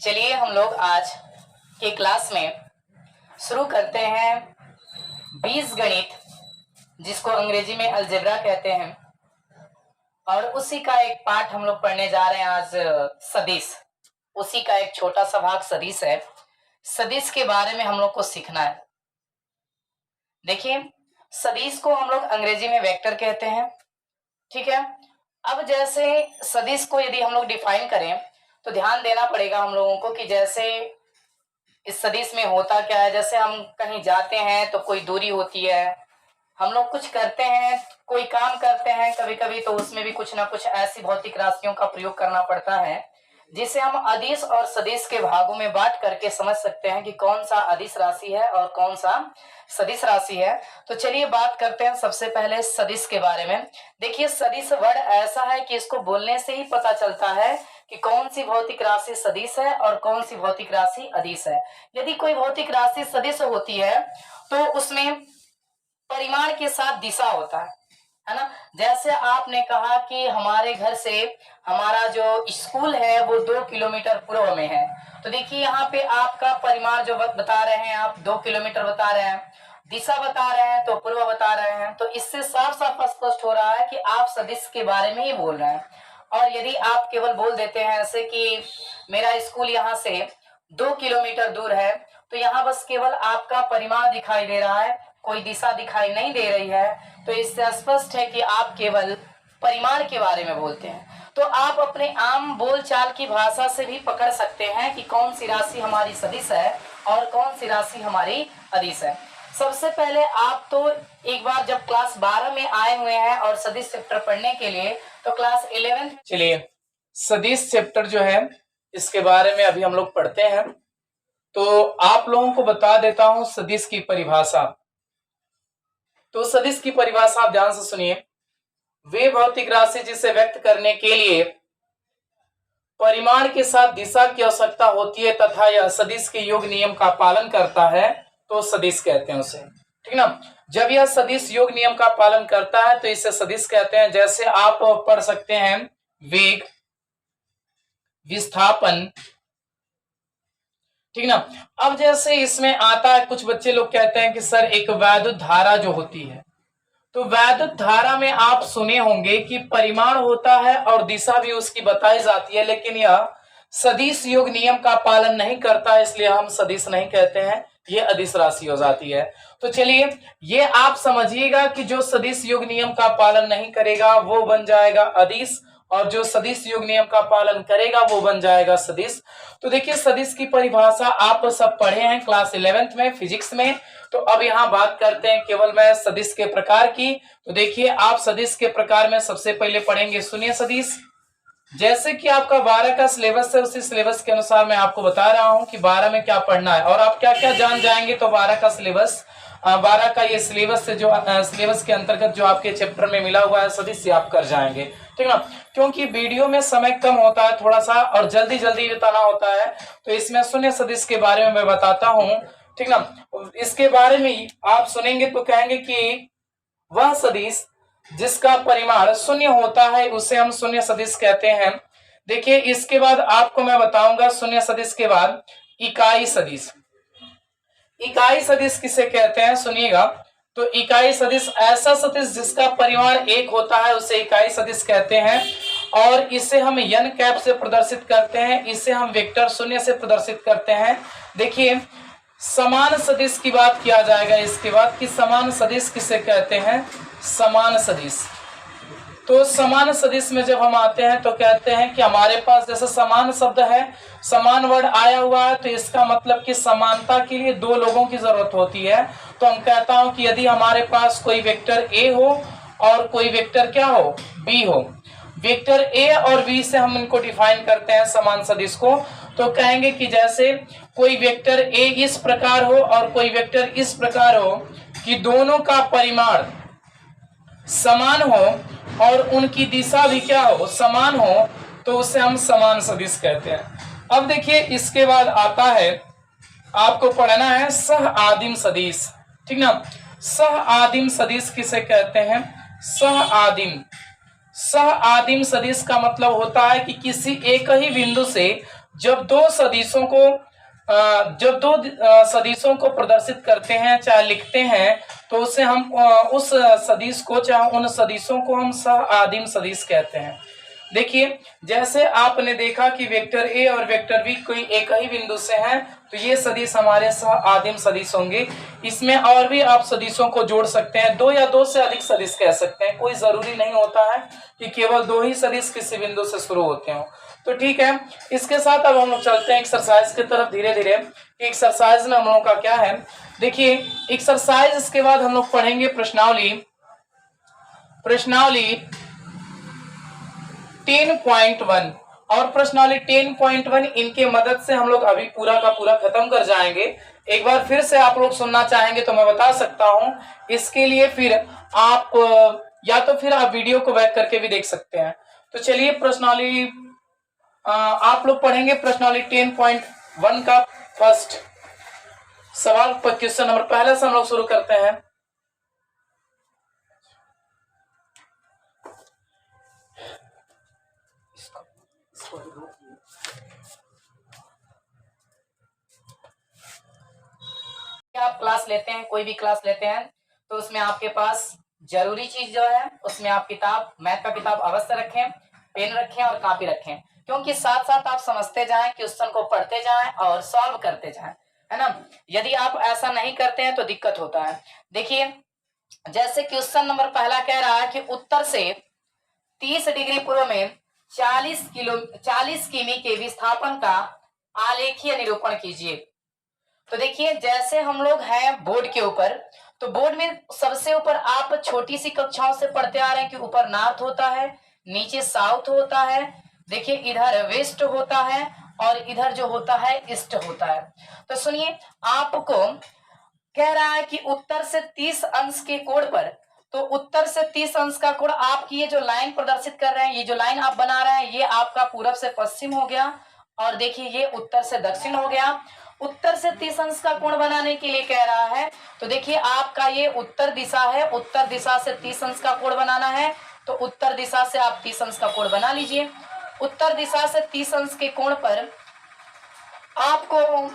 चलिए हम लोग आज के क्लास में शुरू करते हैं बीजगणित, जिसको अंग्रेजी में अलजेब्रा कहते हैं। और उसी का एक पार्ट हम लोग पढ़ने जा रहे हैं आज, सदिश। उसी का एक छोटा सा भाग सदिश है। सदिश के बारे में हम लोग को सीखना है। देखिए, सदिश को हम लोग अंग्रेजी में वेक्टर कहते हैं, ठीक है। अब जैसे सदिश को यदि हम लोग डिफाइन करें तो ध्यान देना पड़ेगा हम लोगों को कि जैसे इस सदिश में होता क्या है। जैसे हम कहीं जाते हैं तो कोई दूरी होती है, हम लोग कुछ करते हैं, कोई काम करते हैं कभी कभी, तो उसमें भी कुछ ना कुछ ऐसी भौतिक राशियों का प्रयोग करना पड़ता है जिसे हम अदिश और सदिश के भागों में बांट करके समझ सकते हैं कि कौन सा अदिश राशि है और कौन सा सदिश राशि है। तो चलिए बात करते हैं सबसे पहले सदिश के बारे में। देखिए, सदिश वर्ड ऐसा है कि इसको बोलने से ही पता चलता है कि कौन सी भौतिक राशि सदिश है और कौन सी भौतिक राशि अदिश है। यदि कोई भौतिक राशि सदिश होती है तो उसमें परिमाण के साथ दिशा होता है ना। जैसे आपने कहा कि हमारे घर से हमारा जो स्कूल है वो 2 किलोमीटर पूर्व में है, तो देखिए यहाँ पे आपका परिमाण जो बता रहे हैं, आप 2 किलोमीटर बता रहे हैं, दिशा बता रहे हैं तो पूर्व बता रहे हैं। तो इससे साफ साफ स्पष्ट हो रहा है कि आप सदिश के बारे में ही बोल रहे हैं। और यदि आप केवल बोल देते हैं ऐसे कि मेरा स्कूल यहाँ से 2 किलोमीटर दूर है, तो यहाँ बस केवल आपका परिमाण दिखाई दे रहा है, कोई दिशा दिखाई नहीं दे रही है। तो इससे स्पष्ट है कि आप केवल परिमाण के बारे में बोलते हैं। तो आप अपने आम बोलचाल की भाषा से भी पकड़ सकते हैं कि कौन सी राशि हमारी सदिश है और कौन सी राशि हमारी अदिश है। सबसे पहले आप तो एक बार जब क्लास 12 में आए हुए हैं और सदिश चैप्टर पढ़ने के लिए, तो क्लास 11। चलिए, सदिश चैप्टर जो है इसके बारे में अभी हम लोग पढ़ते हैं। तो आप लोगों को बता देता हूं सदिश की परिभाषा। तो सदिश की परिभाषा आप ध्यान से सुनिए। वे भौतिक राशि जिसे व्यक्त करने के लिए परिमाण के साथ दिशा की आवश्यकता होती है तथा यह सदिश के योग नियम का पालन करता है, तो सदिश कहते हैं उसे, ठीक ना। जब यह सदिश योग नियम का पालन करता है तो इसे सदिश कहते हैं। जैसे आप पढ़ सकते हैं वेग, विस्थापन, ठीक ना। अब जैसे इसमें आता है, कुछ बच्चे लोग कहते हैं कि सर एक वैद्युत धारा जो होती है, तो वैद्युत धारा में आप सुने होंगे कि परिमाण होता है और दिशा भी उसकी बताई जाती है, लेकिन यह सदिश योग नियम का पालन नहीं करता, इसलिए हम सदिश नहीं कहते हैं, ये अदिश राशि हो जाती है। तो चलिए, ये आप समझिएगा कि जो सदिश योग नियम का पालन नहीं करेगा वो बन जाएगा अदिश, और जो सदिश योग नियम का पालन करेगा वो बन जाएगा सदिश। तो देखिए, सदिश की परिभाषा आप सब पढ़े हैं क्लास 11th में फिजिक्स में। तो अब यहाँ बात करते हैं केवल मैं सदिश के प्रकार की। तो देखिए, आप सदिश के प्रकार में सबसे पहले पढ़ेंगे, सुनिए सदिश। जैसे कि आपका 12 का सिलेबस है, उसी सिलेबस के अनुसार मैं आपको बता रहा हूं कि 12 में क्या पढ़ना है और आप क्या क्या जान जाएंगे। तो 12 का सिलेबस, 12 का ये सिलेबस से जो सिलेबस के अंतर्गत जो आपके चैप्टर में मिला हुआ है सदिश, से आप कर जाएंगे, ठीक ना। क्योंकि वीडियो में समय कम होता है थोड़ा सा और जल्दी जल्दी बताना होता है, तो इसमें शून्य सदिश के बारे में मैं बताता हूँ, ठीक ना। इसके बारे में आप सुनेंगे तो कहेंगे कि वह सदिश जिसका परिमाण शून्य होता है उसे हम शून्य सदिश कहते हैं। देखिए, इसके बाद आपको मैं बताऊंगा शून्य सदिश के बाद इकाई सदिश। इकाई सदिश किसे कहते हैं सुनिएगा। तो इकाई सदिश ऐसा सदिश जिसका परिमाण 1 होता है उसे इकाई सदिश कहते हैं, और इसे हम n कैप से प्रदर्शित करते हैं, इसे हम वेक्टर शून्य से प्रदर्शित करते हैं। देखिए, समान सदिश की बात किया जाएगा इसके बाद कि समान सदिश किसे कहते हैं, समान सदिश। तो समान सदिश में जब हम आते हैं तो कहते हैं कि हमारे पास जैसे समान शब्द है, समान वर्ड आया हुआ है, तो इसका मतलब कि समानता के लिए 2 लोगों की जरूरत होती है। तो हम कहता हूं कि यदि हमारे पास कोई वेक्टर ए हो और कोई वेक्टर क्या हो, बी हो, वेक्टर ए और बी से हम इनको डिफाइन करते हैं समान सदिश को। तो कहेंगे कि जैसे कोई वेक्टर ए इस प्रकार हो और कोई वेक्टर इस प्रकार हो कि दोनों का परिमाण समान हो और उनकी दिशा भी क्या हो, समान हो, तो उसे हम समान सदिश कहते हैं। अब देखिए, इसके बाद आता है, आपको पढ़ना है सह आदिम सदिश, ठीक ना। सह आदिम सदिश किसे कहते हैं, सह आदिम। सह आदिम सदिश का मतलब होता है कि किसी एक ही बिंदु से जब दो सदिशों को सदिशों को प्रदर्शित करते हैं चाहे लिखते हैं, तो उसे हम उस सदिश को चाहे उन सदिशों को हम सह आदिम सदिश कहते हैं। देखिए, जैसे आपने देखा कि वेक्टर ए और वेक्टर बी कोई एक ही बिंदु से हैं, तो ये सदिश हमारे सह आदिम सदिश होंगे। इसमें और भी आप सदिशों को जोड़ सकते हैं, दो या दो से अधिक सदिश कह सकते हैं, कोई जरूरी नहीं होता है कि केवल दो ही सदिश किसी बिंदु से शुरू होते हो। तो ठीक है, इसके साथ अब हम लोग चलते हैं एक्सरसाइज की तरफ धीरे धीरे। एक्सरसाइज में हम लोगों का क्या है, देखिए एक्सरसाइज, इसके बाद हम लोग पढ़ेंगे प्रश्नावली 10.1 और प्रश्नावली 10.1। इनके मदद से हम लोग अभी पूरा का पूरा खत्म कर जाएंगे। एक बार फिर से आप लोग सुनना चाहेंगे तो मैं बता सकता हूं। इसके लिए फिर आप या तो फिर आप वीडियो को बैक करके भी देख सकते हैं। तो चलिए प्रश्नावली आप लोग पढ़ेंगे प्रश्नावली 10.1 का फर्स्ट सवाल पर क्वेश्चन नंबर पहले से हम लोग शुरू करते हैं। आप क्लास लेते हैं, कोई भी क्लास लेते हैं, तो उसमें आपके पास जरूरी चीज जो है, उसमें आप किताब, मैथ का किताब अवश्य रखें, पेन रखें और कॉपी रखें, क्योंकि साथ साथ आप समझते जाएं, क्वेश्चन को पढ़ते जाएं और सॉल्व करते जाएं, है ना। यदि आप ऐसा नहीं करते हैं तो दिक्कत होता है। देखिए, जैसे क्वेश्चन नंबर पहला कह रहा है कि उत्तर से 30 डिग्री पूर्व में 40 किमी के विस्थापन का आलेखीय निरूपण कीजिए। तो देखिए, जैसे हम लोग हैं बोर्ड के ऊपर, तो बोर्ड में सबसे ऊपर आप छोटी सी कक्षाओं से पढ़ते आ रहे हैं कि ऊपर नॉर्थ होता है, नीचे साउथ होता है, देखिए इधर वेस्ट होता है और इधर जो होता है ईस्ट होता है। तो सुनिए, आपको कह रहा है कि उत्तर से 30 अंश के कोण पर, तो उत्तर से 30 अंश का कोण, आपकी ये जो लाइन प्रदर्शित कर रहे हैं, ये जो लाइन आप बना रहे हैं, ये आपका पूरब से पश्चिम हो गया और देखिए ये उत्तर से दक्षिण हो गया। उत्तर से 30 अंश का कोण बनाने के लिए कह रहा है, तो देखिए आपका ये उत्तर दिशा है, उत्तर दिशा से 30 अंश का कोण बनाना है, तो उत्तर दिशा से आप 30 अंश का कोण बना लीजिए। उत्तर दिशा से 30 अंश के कोण पर आपको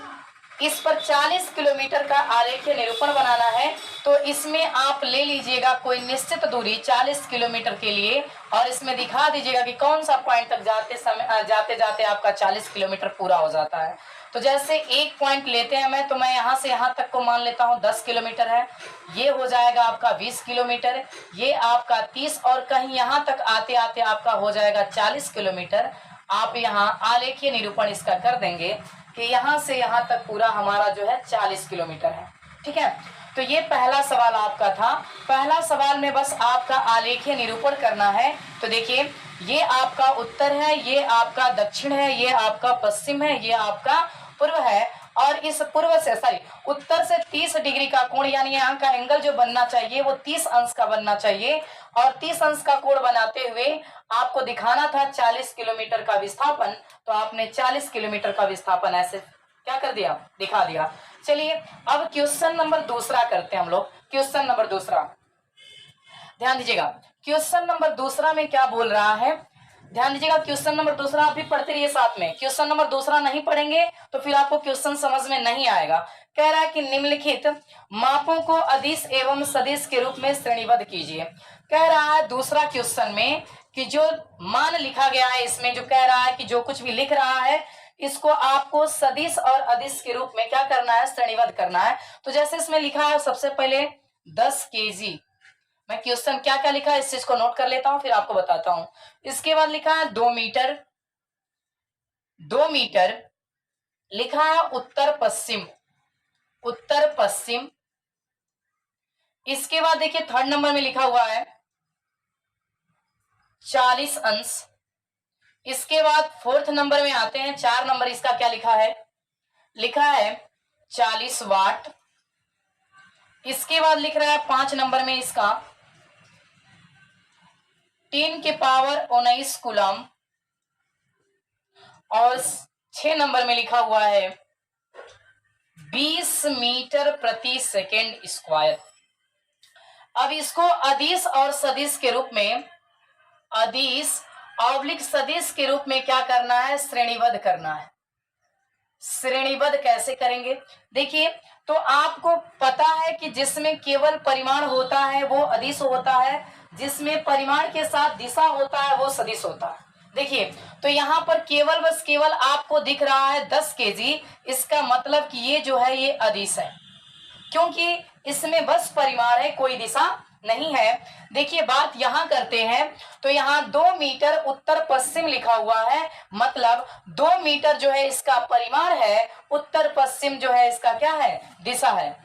इस पर 40 किलोमीटर का आलेखीय निरूपण बनाना है, तो इसमें आप ले लीजिएगा कोई निश्चित दूरी 40 किलोमीटर के लिए और इसमें दिखा दीजिएगा कि कौन सा पॉइंट तक जाते जाते आपका 40 किलोमीटर पूरा हो जाता है। तो जैसे एक पॉइंट लेते हैं मैं, तो मैं यहाँ से यहाँ तक को मान लेता हूँ 10 किलोमीटर है, ये हो जाएगा आपका 20 किलोमीटर, ये आपका 30 और कहीं यहाँ तक आते आते आपका हो जाएगा 40 किलोमीटर। आप यहाँ आलेखीय निरूपण इसका कर देंगे कि यहाँ से यहाँ तक पूरा हमारा जो है 40 किलोमीटर है। ठीक है, तो ये पहला सवाल आपका था। पहला सवाल में बस आपका आलेखीय निरूपण करना है। तो देखिए, ये आपका उत्तर है, ये आपका दक्षिण है, ये आपका पश्चिम है, ये आपका पूर्व है और इस पूर्व से उत्तर से 30 डिग्री का कोण, यानी यहाँ का एंगल जो बनना चाहिए वो 30 अंश का बनना चाहिए और 30 अंश का कोण बनाते हुए आपको दिखाना था 40 किलोमीटर का विस्थापन, तो आपने 40 किलोमीटर का विस्थापन ऐसे क्या कर दिया, दिखा दिया। चलिए अब क्वेश्चन नंबर दूसरा करते हैं हम लोग। क्वेश्चन नंबर दूसरा, ध्यान दीजिएगा, क्वेश्चन नंबर दूसरा में क्या बोल रहा है, ध्यान दीजिएगा। क्वेश्चन नंबर दूसरा आप भी पढ़ते रहिए साथ में, क्वेश्चन नंबर दूसरा नहीं पढ़ेंगे तो फिर आपको क्वेश्चन समझ में नहीं आएगा। कह रहा है कि निम्नलिखित मापों को अदिश एवं सदिश के रूप में श्रेणीबद्ध कीजिए। कह रहा है दूसरा क्वेश्चन में कि जो मान लिखा गया है, इसमें जो कह रहा है कि जो कुछ भी लिख रहा है इसको आपको सदिश और अदिश के रूप में क्या करना है, श्रेणीबद्ध करना है। तो जैसे इसमें लिखा है सबसे पहले 10 kg, मैं क्वेश्चन क्या क्या लिखा है इस चीज को नोट कर लेता हूं फिर आपको बताता हूं। इसके बाद लिखा है 2 मीटर, 2 मीटर लिखा है उत्तर पश्चिम, उत्तर पश्चिम। इसके बाद देखिए थर्ड नंबर में लिखा हुआ है 40 अंश। इसके बाद फोर्थ नंबर में आते हैं, 4 नंबर इसका क्या लिखा है, लिखा है 40 वाट। इसके बाद लिख रहा है 5 नंबर में इसका 10 के पावर 19 कूलम और 6 नंबर में लिखा हुआ है 20 मीटर प्रति सेकेंड स्क्वायर। अब इसको अदिश और सदिश के रूप में, अदिश ऑब्लिक सदिश के रूप में क्या करना है, श्रेणीबद्ध करना है। श्रेणीबद्ध कैसे करेंगे? देखिए, तो आपको पता है कि जिसमें केवल परिमाण होता है वो अदिश होता है, जिसमें परिमाण के साथ दिशा होता है वो सदिश होता है। देखिए, तो यहाँ पर केवल बस केवल आपको दिख रहा है 10 केजी, इसका मतलब कि ये जो है ये अदिश है, क्योंकि इसमें बस परिमाण है, कोई दिशा नहीं है। देखिए, बात यहां करते हैं, तो यहाँ 2 मीटर उत्तर पश्चिम लिखा हुआ है, मतलब 2 मीटर जो है इसका परिमाण है, उत्तर पश्चिम जो है इसका क्या है, दिशा है।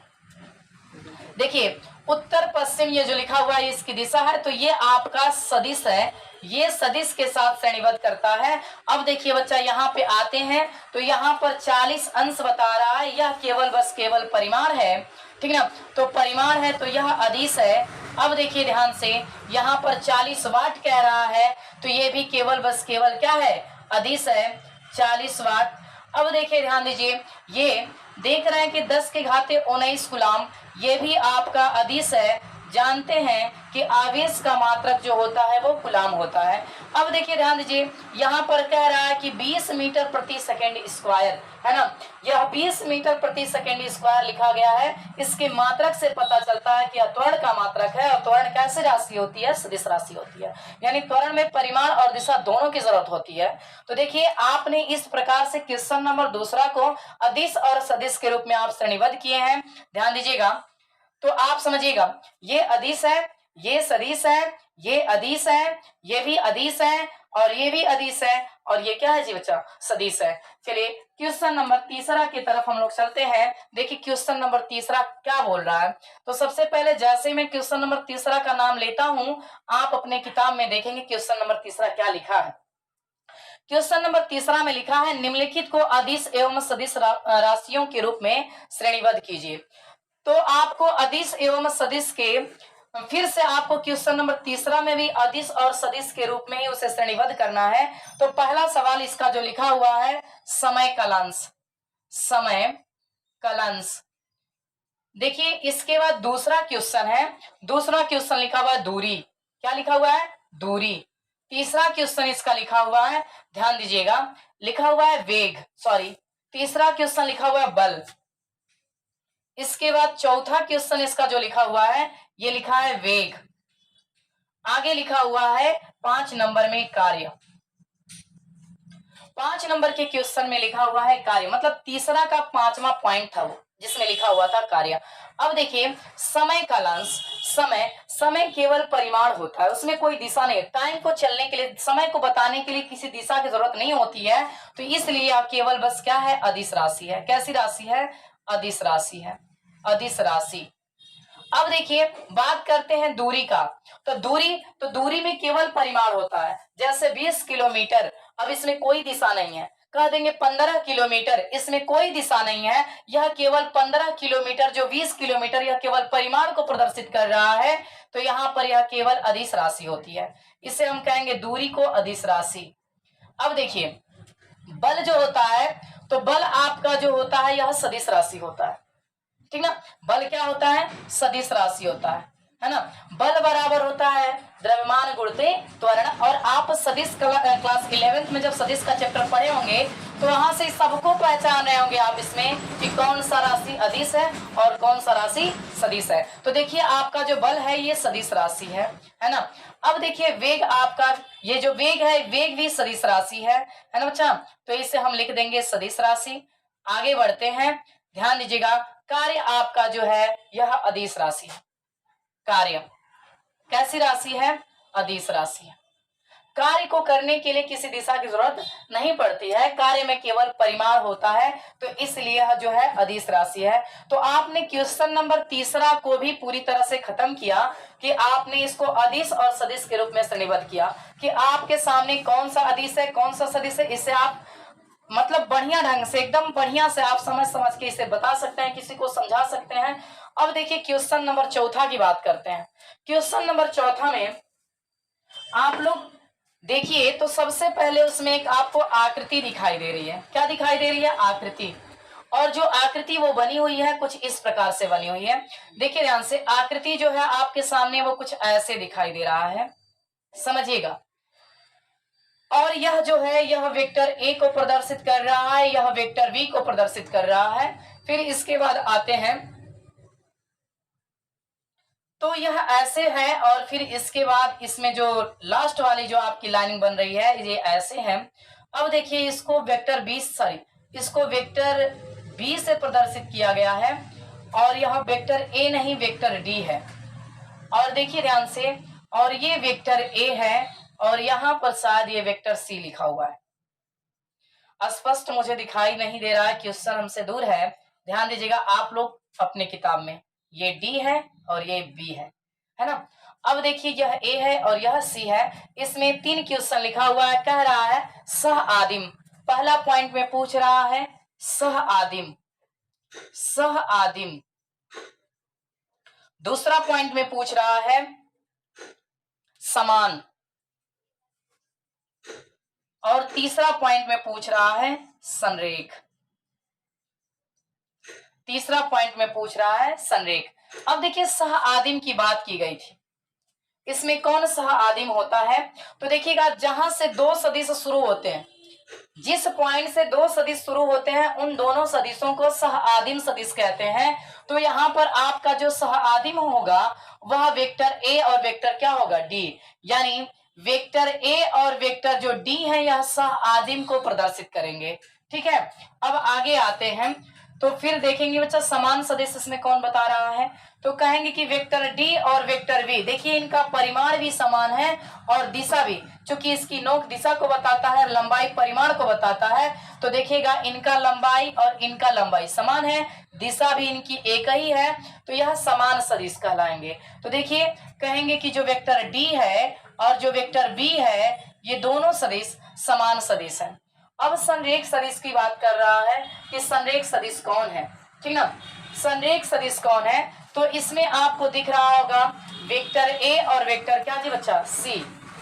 देखिए, उत्तर पश्चिम ये जो लिखा हुआ है इसकी दिशा है, तो ये आपका सदिश है, ये सदिश के साथ श्रेणीबद्ध करता है। अब देखिए बच्चा, यहाँ पे आते हैं तो यहाँ पर 40 अंश बता रहा है, यह केवल बस केवल परिमाण है, ठीक ना, तो परिमाण है तो यह अदिश है। अब देखिए ध्यान से, यहाँ पर 40 वाट कह रहा है, तो ये भी केवल बस केवल क्या है, अदिश है, 40 वाट। अब देखिए ध्यान दीजिए, ये देख रहे हैं कि 10 के घाते 19 गुलाम, ये भी आपका अदिश है। जानते हैं कि आवेश का मात्रक जो होता है वो गुलाम होता है। अब देखिए ध्यान दीजिए, यहाँ पर कह रहा है कि 20 मीटर प्रति सेकेंड स्क्वायर, है ना, यह 20 मीटर प्रति सेकेंड स्क्वायर लिखा गया है। इसके मात्रक से पता चलता है कि यह त्वरण का मात्रक है, और त्वरण कैसे राशि होती है, सदिश राशि होती है, यानी त्वरण में परिमाण और दिशा दोनों की जरूरत होती है। तो देखिए, आपने इस प्रकार से क्वेश्चन नंबर दूसरा को अदिश और सदिश के रूप में आप श्रेणीबद्ध किए हैं। ध्यान दीजिएगा, तो आप समझिएगा, ये अदिश है, ये सदिश है, ये अदिश है, ये भी अदिश है, और ये भी अदिश है, और ये क्या है जी बच्चा, सदिश है। चलिए क्वेश्चन नंबर तीसरा की तरफ हम लोग चलते हैं। देखिए क्वेश्चन नंबर तीसरा क्या बोल रहा है। तो सबसे पहले जैसे मैं क्वेश्चन नंबर तीसरा का नाम लेता हूं, आप अपने किताब में देखेंगे क्वेश्चन नंबर तीसरा क्या लिखा है। क्वेश्चन नंबर तीसरा में लिखा है, निम्नलिखित को अदिश एवं सदिश राशियों के रूप में श्रेणीबद्ध कीजिए। तो आपको अदिश एवं सदिश के, फिर से आपको क्वेश्चन नंबर तीसरा में भी अदिश और सदिश के रूप में ही उसे श्रेणीबद्ध करना है। तो पहला सवाल इसका जो लिखा हुआ है, समय कलांश, समय कलांश। देखिए, इसके बाद दूसरा क्वेश्चन है, दूसरा क्वेश्चन लिखा हुआ है दूरी, क्या लिखा हुआ है, दूरी। तीसरा क्वेश्चन इसका लिखा हुआ है, ध्यान दीजिएगा, लिखा हुआ है वेग, सॉरी, तीसरा क्वेश्चन लिखा हुआ है बल। इसके बाद चौथा क्वेश्चन इसका जो लिखा हुआ है, ये लिखा है वेग। आगे लिखा हुआ है 5 नंबर में कार्य, 5 नंबर के क्वेश्चन में लिखा हुआ है कार्य, मतलब तीसरा का 5वां पॉइंट था वो, जिसमें लिखा हुआ था कार्य। अब देखिए, समय कालांश, समय, समय केवल परिमाण होता है, उसमें कोई दिशा नहीं। टाइम को चलने के लिए, समय को बताने के लिए किसी दिशा की जरूरत नहीं होती है, तो इसलिए यह केवल बस क्या है, अदिश राशि है। कैसी राशि है, अदिश राशि है, अदिश राशि। अब देखिए, बात करते हैं दूरी का। तो दूरी में केवल परिमाण होता है, जैसे 20 किलोमीटर, अब इसमें कोई दिशा नहीं है। कह देंगे 15 किलोमीटर, इसमें कोई दिशा नहीं है, यह केवल 15 किलोमीटर, जो 20 किलोमीटर, यह केवल परिमाण को प्रदर्शित कर रहा है, तो यहाँ पर यह केवल अदिश राशि होती है। इसे हम कहेंगे दूरी को अदिश राशि। अब देखिए, बल जो होता है, तो बल आपका जो होता है यह सदिश राशि होता है, ठीक ना। बल क्या होता है, सदिश राशि होता है ना। बल बराबर होता है द्रव्यमान गुणित त्वरण। और आप सदिश क्लास 11th में जब सदिश का चैप्टर पढ़े होंगे, तो वहां से सबको पहचान रहे होंगे आप इसमें कि कौन सा राशि अदिश है और कौन सा राशि सदिश है। तो देखिए, आपका जो बल है ये सदिश राशि है ना। अब देखिए, वेग आपका, ये जो वेग है, वेग भी सदिश राशि है ना बच्चा, तो इसे हम लिख देंगे सदिश राशि। आगे बढ़ते हैं, ध्यान दीजिएगा, कार्य आपका जो है यह अदिश राशि है। कार्य कैसी राशि है, अदिश राशि है। कार्य को करने के लिए किसी दिशा की जरूरत नहीं पड़ती है, कार्य में केवल परिमाण होता है, तो इसलिए यह जो है अदिश राशि है। तो आपने क्वेश्चन नंबर तीसरा को भी पूरी तरह से खत्म किया कि आपने इसको अदिश और सदिश के रूप में श्रेणीबद्ध किया कि आपके सामने कौन सा अदिश है, कौन सा सदिश है, इससे आप मतलब बढ़िया ढंग से, एकदम बढ़िया से आप समझ के इसे बता सकते हैं, किसी को समझा सकते हैं। अब देखिए, क्वेश्चन नंबर चौथा की बात करते हैं। क्वेश्चन नंबर चौथा में आप लोग देखिए, तो सबसे पहले उसमें एक आपको आकृति दिखाई दे रही है। क्या दिखाई दे रही है, आकृति। और जो आकृति वो बनी हुई है कुछ इस प्रकार से बनी हुई है। देखिए ध्यान से, आकृति जो है आपके सामने वो कुछ ऐसे दिखाई दे रहा है, समझिएगा। और यह जो है यह वेक्टर ए को प्रदर्शित कर रहा है, यह वेक्टर बी को प्रदर्शित कर रहा है। फिर इसके बाद आते हैं, तो यह ऐसे है और फिर इसके बाद इसमें जो लास्ट वाली जो आपकी लाइनिंग बन रही है ये ऐसे है। अब देखिए इसको वेक्टर बी इसको वेक्टर बी से प्रदर्शित किया गया है और यह वेक्टर ए नहीं वेक्टर डी है। और देखिए ध्यान से, और ये वेक्टर ए है और यहां पर शायद ये वेक्टर सी लिखा हुआ है। स्पष्ट मुझे दिखाई नहीं दे रहा है, क्वेश्चन हमसे दूर है, ध्यान दीजिएगा आप लोग अपने किताब में। ये डी है और ये बी है ना। अब देखिए यह ए है और यह सी है। इसमें 3 क्वेश्चन लिखा हुआ है, कह रहा है सह आदिम। पहला पॉइंट में पूछ रहा है सह आदिम, सह आदिम। दूसरा पॉइंट में पूछ रहा है समान, और तीसरा पॉइंट में पूछ रहा है संरेख। तीसरा पॉइंट में पूछ रहा है संरेख। अब देखिए सह आदिम की बात की गई थी, इसमें कौन सह आदिम होता है? तो देखिएगा जहां से 2 सदिश शुरू होते हैं, जिस पॉइंट से 2 सदिश शुरू होते हैं उन दोनों सदिशों को सह आदिम सदिश कहते हैं। तो यहाँ पर आपका जो सह आदिम होगा वह वेक्टर ए और वेक्टर क्या होगा डी, यानी वेक्टर ए और वेक्टर जो डी है यह सह आदिम को प्रदर्शित करेंगे। ठीक है, अब आगे आते हैं तो फिर देखेंगे बच्चा समान सदिश इसमें कौन बता रहा है। तो कहेंगे कि वेक्टर डी और वेक्टर बी, देखिए इनका परिमाण भी समान है और दिशा भी, क्योंकि इसकी नोक दिशा को बताता है, लंबाई परिमाण को बताता है। तो देखिएगा इनका लंबाई और इनका लंबाई समान है, दिशा भी इनकी एक ही है, तो यह समान सदिश कहलाएंगे। तो देखिए कहेंगे कि जो वेक्टर डी है और जो वेक्टर बी है ये दोनों सदिश समान सदिश है। अब संरेख सदिश की बात कर रहा है कि संरेख सदिश कौन है, ठीक ना। संरेख सदिश कौन है? तो इसमें आपको दिख रहा होगा वेक्टर ए और वेक्टर क्या जी बच्चा सी।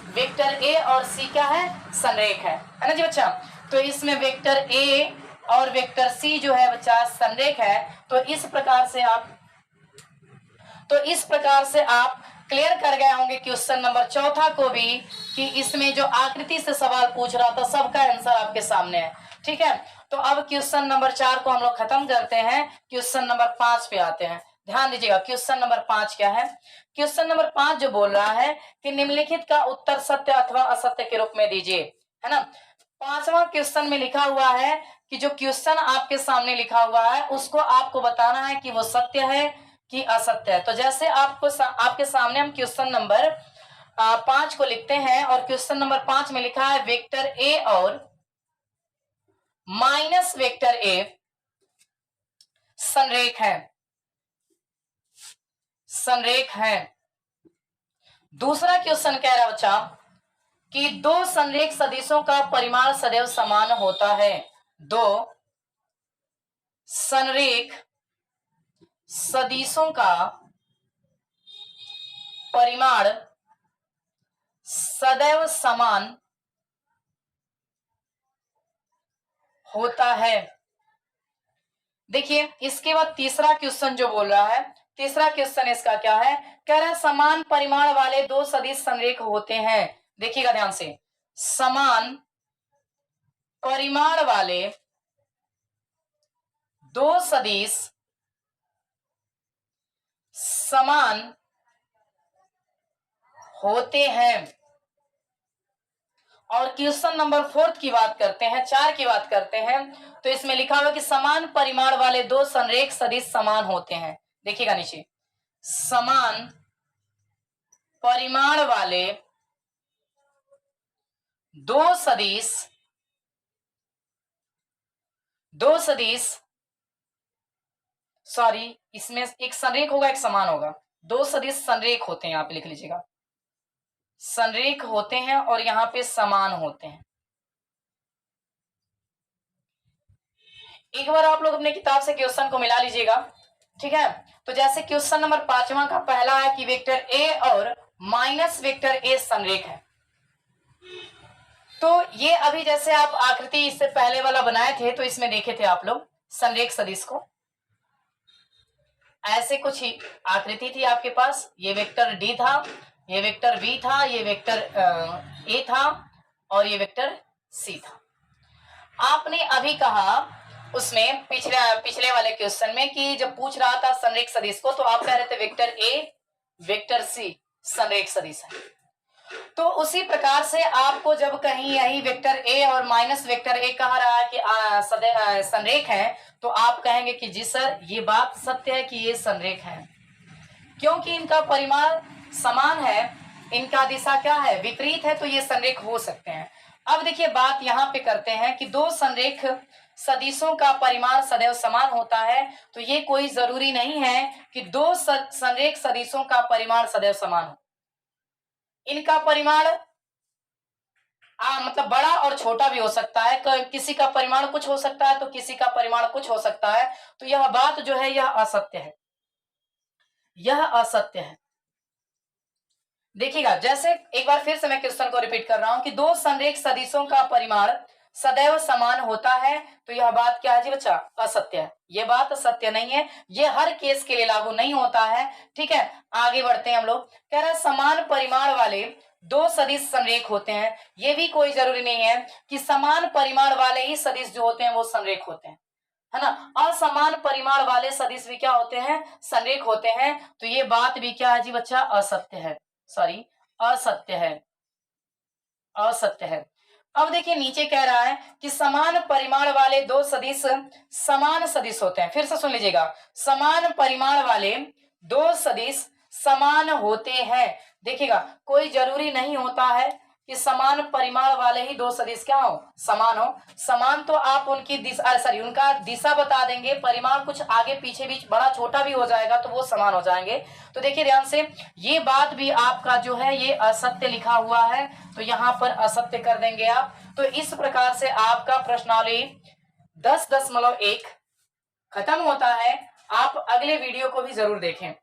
वेक्टर ए और सी क्या है? संरेख है ना जी बच्चा। तो इसमें वेक्टर ए और वेक्टर सी जो है बच्चा संरेख है। तो इस प्रकार से आप क्लियर कर गए होंगे क्वेश्चन नंबर 4 को भी, कि इसमें जो आकृति से सवाल पूछ रहा था सबका आंसर आपके सामने है। ठीक है, तो अब क्वेश्चन नंबर 4 को हम लोग खत्म करते हैं, क्वेश्चन नंबर 5 पे आते हैं। ध्यान दीजिएगा क्वेश्चन नंबर 5 क्या है। क्वेश्चन नंबर 5 जो बोल रहा है कि निम्नलिखित का उत्तर सत्य अथवा असत्य के रूप में दीजिए, है ना। 5वां क्वेश्चन में लिखा हुआ है कि जो क्वेश्चन आपके सामने लिखा हुआ है उसको आपको बताना है कि वो सत्य है कि असत्य है। तो जैसे आपके सामने हम क्वेश्चन नंबर 5 को लिखते हैं और क्वेश्चन नंबर 5 में लिखा है वेक्टर ए और माइनस वेक्टर ए संरेख है, संरेख है। दूसरा क्वेश्चन कह रहा बच्चा कि 2 संरेख सदिशों का परिमाण सदैव समान होता है। 2 संरेख सदिशों का परिमाण सदैव समान होता है। देखिए इसके बाद तीसरा क्वेश्चन जो बोल रहा है, तीसरा क्वेश्चन इसका क्या है, कह रहा है समान परिमाण वाले 2 सदिश संरेख होते हैं। देखिएगा ध्यान से, समान परिमाण वाले 2 सदिश समान होते हैं। और क्वेश्चन नंबर 4 की बात करते हैं, 4 की बात करते हैं, तो इसमें लिखा हुआ कि समान परिमाण वाले 2 संरेख सदिश समान होते हैं। देखिएगा नीचे, समान परिमाण वाले 2 सदिश सॉरी इसमें एक संरेख होगा एक समान होगा, 2 सदिश संरेख होते हैं, यहाँ पे लिख लीजिएगा संरेख होते हैं और यहाँ पे समान होते हैं। एक बार आप लोग अपने किताब से क्वेश्चन को मिला लीजिएगा, ठीक है। तो जैसे क्वेश्चन नंबर 5वां का पहला है कि वेक्टर ए और माइनस वेक्टर ए संरेख है। तो ये अभी जैसे आप आकृति इससे पहले वाला बनाए थे तो इसमें देखे थे आप लोग संरेख सदिश को, ऐसे कुछ ही आकृति थी आपके पास। ये वेक्टर डी था, ये वेक्टर बी था, ये वेक्टर ए था और ये वेक्टर सी था। आपने अभी कहा उसमें पिछले वाले क्वेश्चन में कि जब पूछ रहा था संरेख सदिश को, तो आप कह रहे थे वेक्टर ए वेक्टर सी संरेख सदिश है। तो उसी प्रकार से आपको जब कहीं यही वेक्टर ए और माइनस वेक्टर ए कह रहा है कि संरेख है, तो आप कहेंगे कि जी सर ये बात सत्य है कि ये संरेख है, क्योंकि इनका परिमाण समान है, इनका दिशा क्या है विपरीत है, तो ये संरेख हो सकते हैं। अब देखिए बात यहाँ पे करते हैं कि दो संरेख सदिशों का परिमाण सदैव समान होता है, तो ये कोई जरूरी नहीं है कि दो संरेख सदिशों का परिमाण सदैव समान हो। इनका परिमाण मतलब बड़ा और छोटा भी हो सकता है, किसी का परिमाण कुछ हो सकता है तो किसी का परिमाण कुछ हो सकता है। तो यह बात जो है यह असत्य है, यह असत्य है। देखिएगा, जैसे एक बार फिर से मैं क्वेश्चन को रिपीट कर रहा हूं कि दो संरेख सदिशों का परिमाण सदैव समान होता है, तो यह बात क्या है जी बच्चा, असत्य है। यह बात सत्य नहीं है, यह हर केस के लिए लागू नहीं होता है। ठीक है, आगे बढ़ते हैं हम लोग। कह रहा है समान परिमाण वाले दो सदिश संरेख होते हैं। यह भी कोई जरूरी नहीं है कि समान परिमाण वाले ही सदिश जो होते हैं वो संरेख होते हैं, है ना। असमान परिमाण वाले सदिश भी क्या होते हैं, संरेख होते हैं। तो ये बात भी क्या है जी बच्चा, असत्य है, सॉरी असत्य है, असत्य है। अब देखिए नीचे कह रहा है कि समान परिमाण वाले दो सदिश समान सदिश होते हैं। फिर से सुन लीजिएगा, समान परिमाण वाले दो सदिश समान होते हैं। देखिएगा, कोई जरूरी नहीं होता है कि समान परिमाण वाले ही दो सदिश क्या हो, समान हो। समान तो आप उनकी दिशा सॉरी उनका दिशा बता देंगे, परिमाण कुछ आगे पीछे भी बड़ा छोटा भी हो जाएगा तो वो समान हो जाएंगे। तो देखिए ध्यान से, ये बात भी आपका जो है ये असत्य लिखा हुआ है, तो यहाँ पर असत्य कर देंगे आप। तो इस प्रकार से आपका प्रश्नावली 10.1 खत्म होता है। आप अगले वीडियो को भी जरूर देखें।